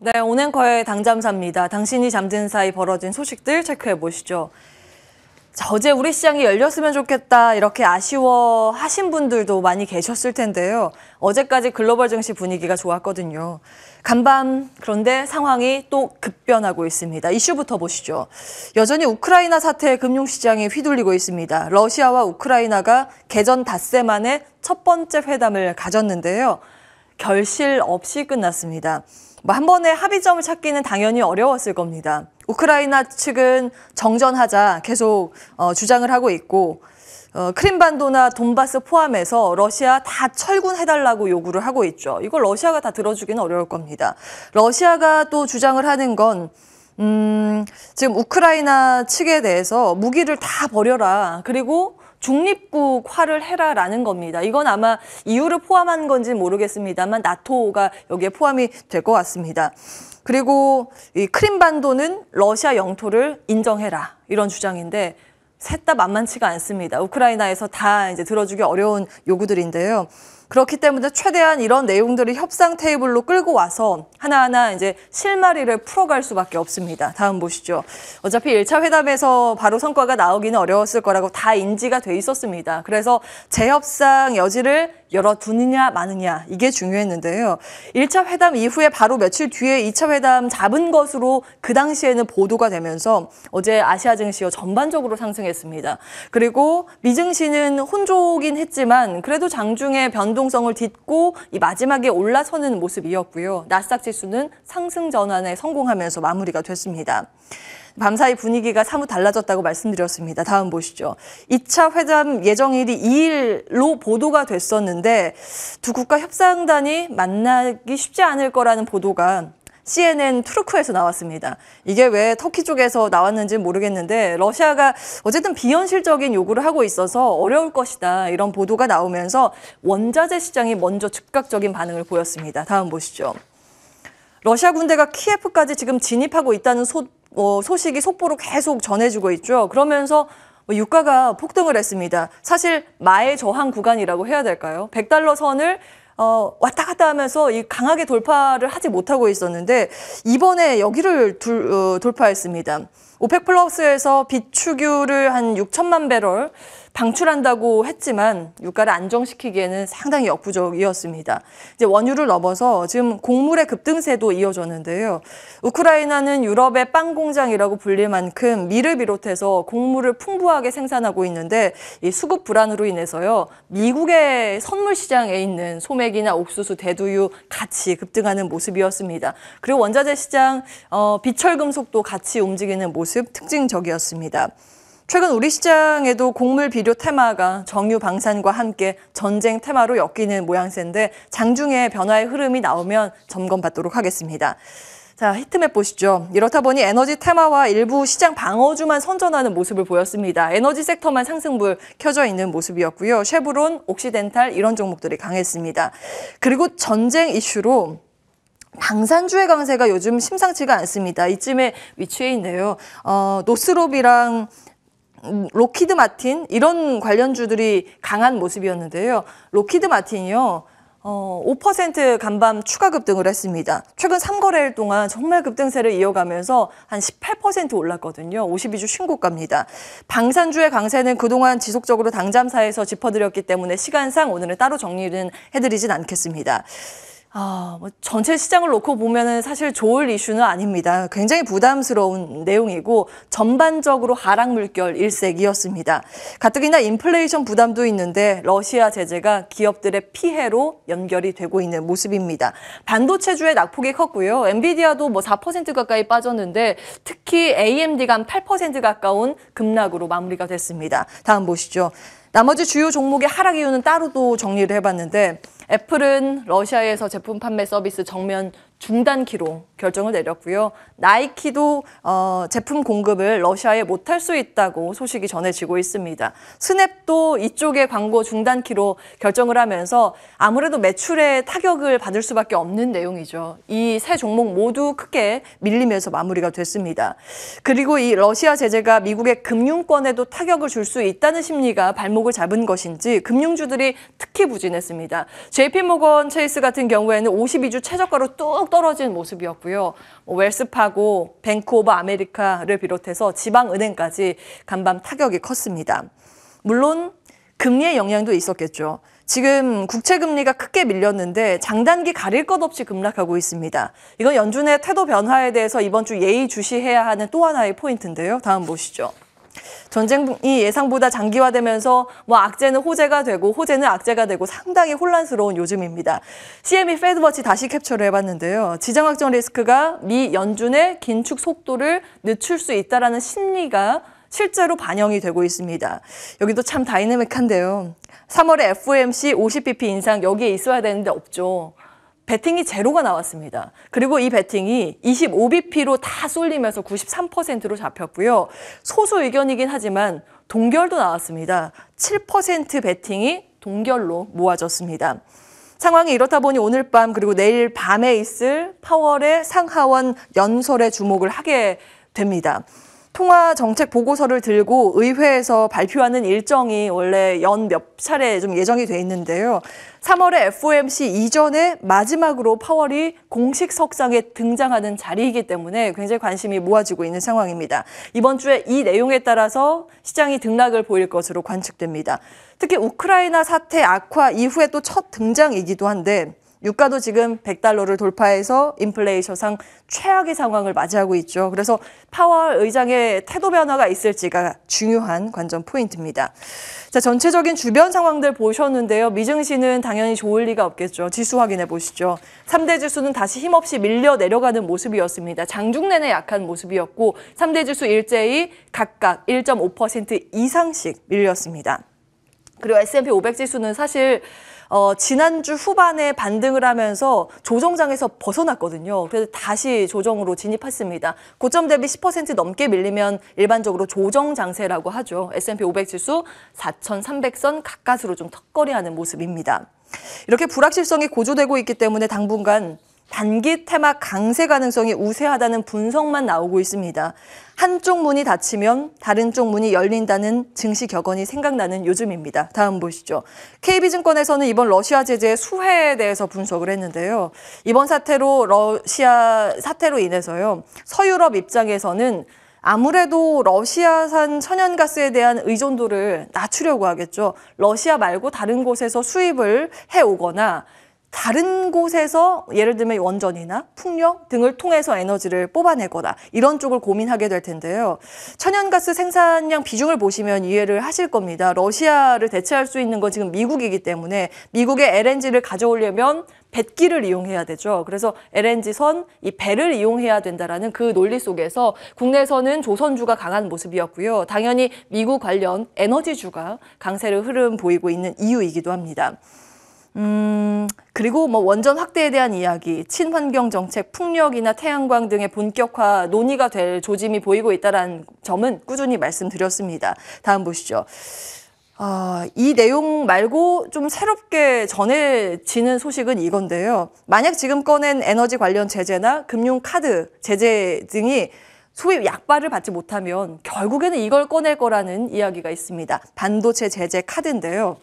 네, 온앵커의 당잠사입니다. 당신이 잠든 사이 벌어진 소식들 체크해 보시죠. 자, 어제 우리 시장이 열렸으면 좋겠다 이렇게 아쉬워하신 분들도 많이 계셨을 텐데요. 어제까지 글로벌 증시 분위기가 좋았거든요. 간밤 그런데 상황이 또 급변하고 있습니다. 이슈부터 보시죠. 여전히 우크라이나 사태에 금융시장이 휘둘리고 있습니다. 러시아와 우크라이나가 개전 닷새 만에 첫 번째 회담을 가졌는데요. 결실 없이 끝났습니다. 한 번에 합의점을 찾기는 당연히 어려웠을 겁니다. 우크라이나 측은 정전하자 계속 주장을 하고 있고 크림반도나 돈바스 포함해서 러시아 다 철군해달라고 요구를 하고 있죠. 이걸 러시아가 다 들어주기는 어려울 겁니다. 러시아가 또 주장을 하는 건 지금 우크라이나 측에 대해서 무기를 다 버려라. 그리고 중립국화를 해라라는 겁니다. 이건 아마 EU를 포함한 건지 모르겠습니다만 나토가 여기에 포함이 될 것 같습니다. 그리고 이 크림반도는 러시아 영토를 인정해라 이런 주장인데 셋 다 만만치가 않습니다. 우크라이나에서 다 이제 들어주기 어려운 요구들인데요. 그렇기 때문에 최대한 이런 내용들을 협상 테이블로 끌고 와서 하나하나 이제 실마리를 풀어갈 수밖에 없습니다. 다음 보시죠. 어차피 1차 회담에서 바로 성과가 나오기는 어려웠을 거라고 다 인지가 돼 있었습니다. 그래서 재협상 여지를 열어두느냐 마느냐 이게 중요했는데요. 1차 회담 이후에 바로 며칠 뒤에 2차 회담 잡은 것으로 그 당시에는 보도가 되면서 어제 아시아 증시가 전반적으로 상승했습니다. 그리고 미증시는 혼조긴 했지만 그래도 장중에 변동성을 딛고 이 마지막에 올라서는 모습이었고요. 나스닥 지수는 상승 전환에 성공하면서 마무리가 됐습니다. 밤사이 분위기가 사뭇 달라졌다고 말씀드렸습니다. 다음 보시죠. 2차 회담 예정일이 2일로 보도가 됐었는데 두 국가 협상단이 만나기 쉽지 않을 거라는 보도가 CNN 투르크에서 나왔습니다. 이게 왜 터키 쪽에서 나왔는지 모르겠는데 러시아가 어쨌든 비현실적인 요구를 하고 있어서 어려울 것이다 이런 보도가 나오면서 원자재 시장이 먼저 즉각적인 반응을 보였습니다. 다음 보시죠. 러시아 군대가 키예프까지 지금 진입하고 있다는 소식이 속보로 계속 전해지고 있죠. 그러면서 유가가 폭등을 했습니다. 사실 마의 저항 구간이라고 해야 될까요? 100달러 선을 왔다 갔다 하면서 강하게 돌파를 하지 못하고 있었는데 이번에 여기를 돌파했습니다. 오펙 플러스에서 비축유를 한 6천만 배럴 방출한다고 했지만 유가를 안정시키기에는 상당히 역부족이었습니다. 이제 원유를 넘어서 지금 곡물의 급등세도 이어졌는데요. 우크라이나는 유럽의 빵 공장이라고 불릴 만큼 밀을 비롯해서 곡물을 풍부하게 생산하고 있는데 이 수급 불안으로 인해서요. 미국의 선물 시장에 있는 소맥이나 옥수수, 대두유 같이 급등하는 모습이었습니다. 그리고 원자재 시장 비철금속도 같이 움직이는 모습 특징적이었습니다. 최근 우리 시장에도 곡물 비료 테마가 정유 방산과 함께 전쟁 테마로 엮이는 모양새인데 장중에 변화의 흐름이 나오면 점검받도록 하겠습니다. 자, 히트맵 보시죠. 이렇다 보니 에너지 테마와 일부 시장 방어주만 선전하는 모습을 보였습니다. 에너지 섹터만 상승불 켜져 있는 모습이었고요. 쉐브론, 옥시덴탈 이런 종목들이 강했습니다. 그리고 전쟁 이슈로 방산주의 강세가 요즘 심상치가 않습니다. 이쯤에 위치해 있네요. 노스롭이랑 로키드 마틴 이런 관련주들이 강한 모습이었는데요. 로키드 마틴이요. 5% 간밤 추가 급등을 했습니다. 최근 3거래일 동안 정말 급등세를 이어가면서 한 18% 올랐거든요. 52주 신고가입니다. 방산주의 강세는 그동안 지속적으로 당잠사에서 짚어드렸기 때문에 시간상 오늘은 따로 정리는 해드리진 않겠습니다. 전체 시장을 놓고 보면은 사실 좋을 이슈는 아닙니다. 굉장히 부담스러운 내용이고 전반적으로 하락 물결 일색이었습니다. 가뜩이나 인플레이션 부담도 있는데 러시아 제재가 기업들의 피해로 연결이 되고 있는 모습입니다. 반도체주의 낙폭이 컸고요. 엔비디아도 4% 가까이 빠졌는데 특히 AMD가 한 8% 가까운 급락으로 마무리가 됐습니다. 다음 보시죠. 나머지 주요 종목의 하락 이유는 따로도 정리를 해봤는데 애플은 러시아에서 제품 판매 서비스 정면 중단키로 결정을 내렸고요. 나이키도 제품 공급을 러시아에 못할 수 있다고 소식이 전해지고 있습니다. 스냅도 이쪽의 광고 중단키로 결정을 하면서 아무래도 매출에 타격을 받을 수밖에 없는 내용이죠. 이 세 종목 모두 크게 밀리면서 마무리가 됐습니다. 그리고 이 러시아 제재가 미국의 금융권에도 타격을 줄 수 있다는 심리가 발목을 잡은 것인지 금융주들이 특히 부진했습니다. JP모건 체이스 같은 경우에는 52주 최저가로 뚝 뚝 떨어진 모습이었고요. 웰스파고, 뱅크 오브 아메리카를 비롯해서 지방은행까지 간밤 타격이 컸습니다. 물론 금리의 영향도 있었겠죠. 지금 국채금리가 크게 밀렸는데 장단기 가릴 것 없이 급락하고 있습니다. 이건 연준의 태도 변화에 대해서 이번 주 예의주시해야 하는 또 하나의 포인트인데요. 다음 보시죠. 전쟁이 예상보다 장기화되면서 악재는 호재가 되고 호재는 악재가 되고 상당히 혼란스러운 요즘입니다. CME 패드워치 다시 캡처를 해봤는데요. 지정학적 리스크가 미 연준의 긴축 속도를 늦출 수 있다는 심리가 실제로 반영이 되고 있습니다. 여기도 참 다이내믹한데요. 3월에 FOMC 50bp 인상 여기에 있어야 되는데 없죠. 베팅이 제로가 나왔습니다. 그리고 이 베팅이 25bp로 다 쏠리면서 93%로 잡혔고요. 소수 의견이긴 하지만 동결도 나왔습니다. 7% 베팅이 동결로 모아졌습니다. 상황이 이렇다 보니 오늘 밤 그리고 내일 밤에 있을 파월의 상하원 연설에 주목을 하게 됩니다. 통화 정책 보고서를 들고 의회에서 발표하는 일정이 원래 연 몇 차례 좀 예정이 돼 있는데요. 3월에 FOMC 이전에 마지막으로 파월이 공식 석상에 등장하는 자리이기 때문에 굉장히 관심이 모아지고 있는 상황입니다. 이번 주에 이 내용에 따라서 시장이 등락을 보일 것으로 관측됩니다. 특히 우크라이나 사태 악화 이후에 또 첫 등장이기도 한데 유가도 지금 100달러를 돌파해서 인플레이션상 최악의 상황을 맞이하고 있죠. 그래서 파월 의장의 태도 변화가 있을지가 중요한 관전 포인트입니다. 자, 전체적인 주변 상황들 보셨는데요. 미증시는 당연히 좋을 리가 없겠죠. 지수 확인해 보시죠. 3대 지수는 다시 힘없이 밀려 내려가는 모습이었습니다. 장중 내내 약한 모습이었고 3대 지수 일제히 각각 1.5% 이상씩 밀렸습니다. 그리고 S&P 500 지수는 사실 지난주 후반에 반등을 하면서 조정장에서 벗어났거든요. 그래서 다시 조정으로 진입했습니다. 고점 대비 10% 넘게 밀리면 일반적으로 조정 장세라고 하죠. S&P 500 지수 4,300선 가까스로 좀 턱걸이하는 모습입니다. 이렇게 불확실성이 고조되고 있기 때문에 당분간 단기 테마 강세 가능성이 우세하다는 분석만 나오고 있습니다. 한쪽 문이 닫히면 다른 쪽 문이 열린다는 증시 격언이 생각나는 요즘입니다. 다음 보시죠. KB증권에서는 이번 러시아 제재 수혜에 대해서 분석을 했는데요. 이번 러시아 사태로 인해서요. 서유럽 입장에서는 아무래도 러시아산 천연가스에 대한 의존도를 낮추려고 하겠죠. 러시아 말고 다른 곳에서 수입을 해오거나 다른 곳에서 예를 들면 원전이나 풍력 등을 통해서 에너지를 뽑아내거나 이런 쪽을 고민하게 될 텐데요. 천연가스 생산량 비중을 보시면 이해를 하실 겁니다. 러시아를 대체할 수 있는 건 지금 미국이기 때문에 미국의 LNG를 가져오려면 뱃길을 이용해야 되죠. 그래서 LNG선, 이 배를 이용해야 된다라는 그 논리 속에서 국내에서는 조선주가 강한 모습이었고요. 당연히 미국 관련 에너지주가 강세를 흐름 보이고 있는 이유이기도 합니다. 그리고 원전 확대에 대한 이야기, 친환경 정책, 풍력이나 태양광 등의 본격화 논의가 될 조짐이 보이고 있다는 점은 꾸준히 말씀드렸습니다. 다음 보시죠. 이 내용 말고 좀 새롭게 전해지는 소식은 이건데요. 만약 지금 꺼낸 에너지 관련 제재나 금융카드 제재 등이 소위 약발을 받지 못하면 결국에는 이걸 꺼낼 거라는 이야기가 있습니다. 반도체 제재 카드인데요.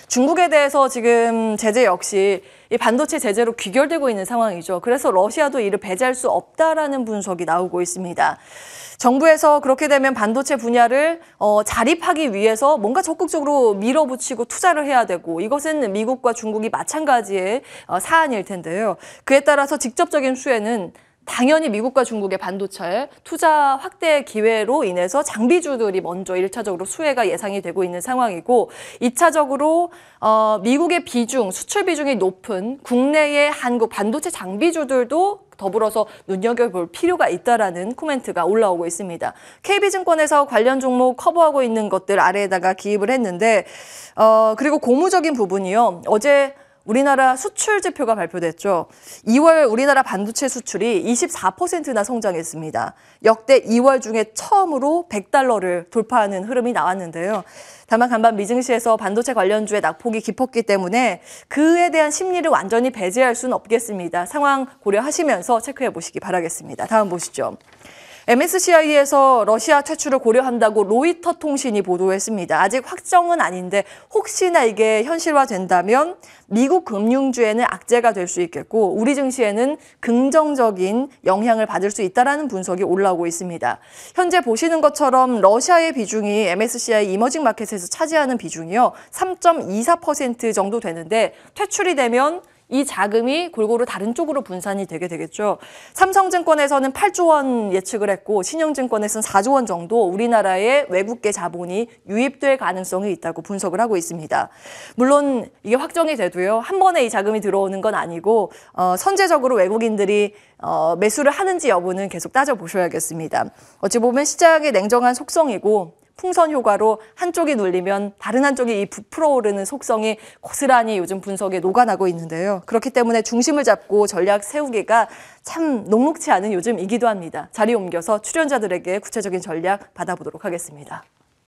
중국에 대해서 지금 제재 역시 이 반도체 제재로 귀결되고 있는 상황이죠. 그래서 러시아도 이를 배제할 수 없다라는 분석이 나오고 있습니다. 정부에서 그렇게 되면 반도체 분야를 자립하기 위해서 뭔가 적극적으로 밀어붙이고 투자를 해야 되고 이것은 미국과 중국이 마찬가지의 사안일 텐데요. 그에 따라서 직접적인 수혜는 당연히 미국과 중국의 반도체 투자 확대 기회로 인해서 장비주들이 먼저 1차적으로 수혜가 예상이 되고 있는 상황이고 2차적으로 미국의 비중, 수출 비중이 높은 국내의 한국 반도체 장비주들도 더불어서 눈여겨볼 필요가 있다라는 코멘트가 올라오고 있습니다. KB증권에서 관련 종목 커버하고 있는 것들 아래에다가 기입을 했는데 그리고 고무적인 부분이요. 어제 우리나라 수출 지표가 발표됐죠. 2월 우리나라 반도체 수출이 24%나 성장했습니다. 역대 2월 중에 처음으로 100달러를 돌파하는 흐름이 나왔는데요. 다만 간밤 미증시에서 반도체 관련주의 낙폭이 깊었기 때문에 그에 대한 심리를 완전히 배제할 수는 없겠습니다. 상황 고려하시면서 체크해 보시기 바라겠습니다. 다음 보시죠. MSCI에서 러시아 퇴출을 고려한다고 로이터 통신이 보도했습니다. 아직 확정은 아닌데 혹시나 이게 현실화된다면 미국 금융주에는 악재가 될 수 있겠고 우리 증시에는 긍정적인 영향을 받을 수 있다는 분석이 올라오고 있습니다. 현재 보시는 것처럼 러시아의 비중이 MSCI 이머징 마켓에서 차지하는 비중이요 3.24% 정도 되는데 퇴출이 되면 이 자금이 골고루 다른 쪽으로 분산이 되게 되겠죠. 삼성증권에서는 8조 원 예측을 했고 신영증권에서는 4조 원 정도 우리나라의 외국계 자본이 유입될 가능성이 있다고 분석을 하고 있습니다. 물론 이게 확정이 돼도요. 한 번에 이 자금이 들어오는 건 아니고 선제적으로 외국인들이 매수를 하는지 여부는 계속 따져보셔야겠습니다. 어찌 보면 시장의 냉정한 속성이고 풍선 효과로 한쪽이 눌리면 다른 한쪽이 이 부풀어오르는 속성이 고스란히 요즘 분석에 녹아나고 있는데요. 그렇기 때문에 중심을 잡고 전략 세우기가 참 녹록치 않은 요즘이기도 합니다. 자리 옮겨서 출연자들에게 구체적인 전략 받아보도록 하겠습니다.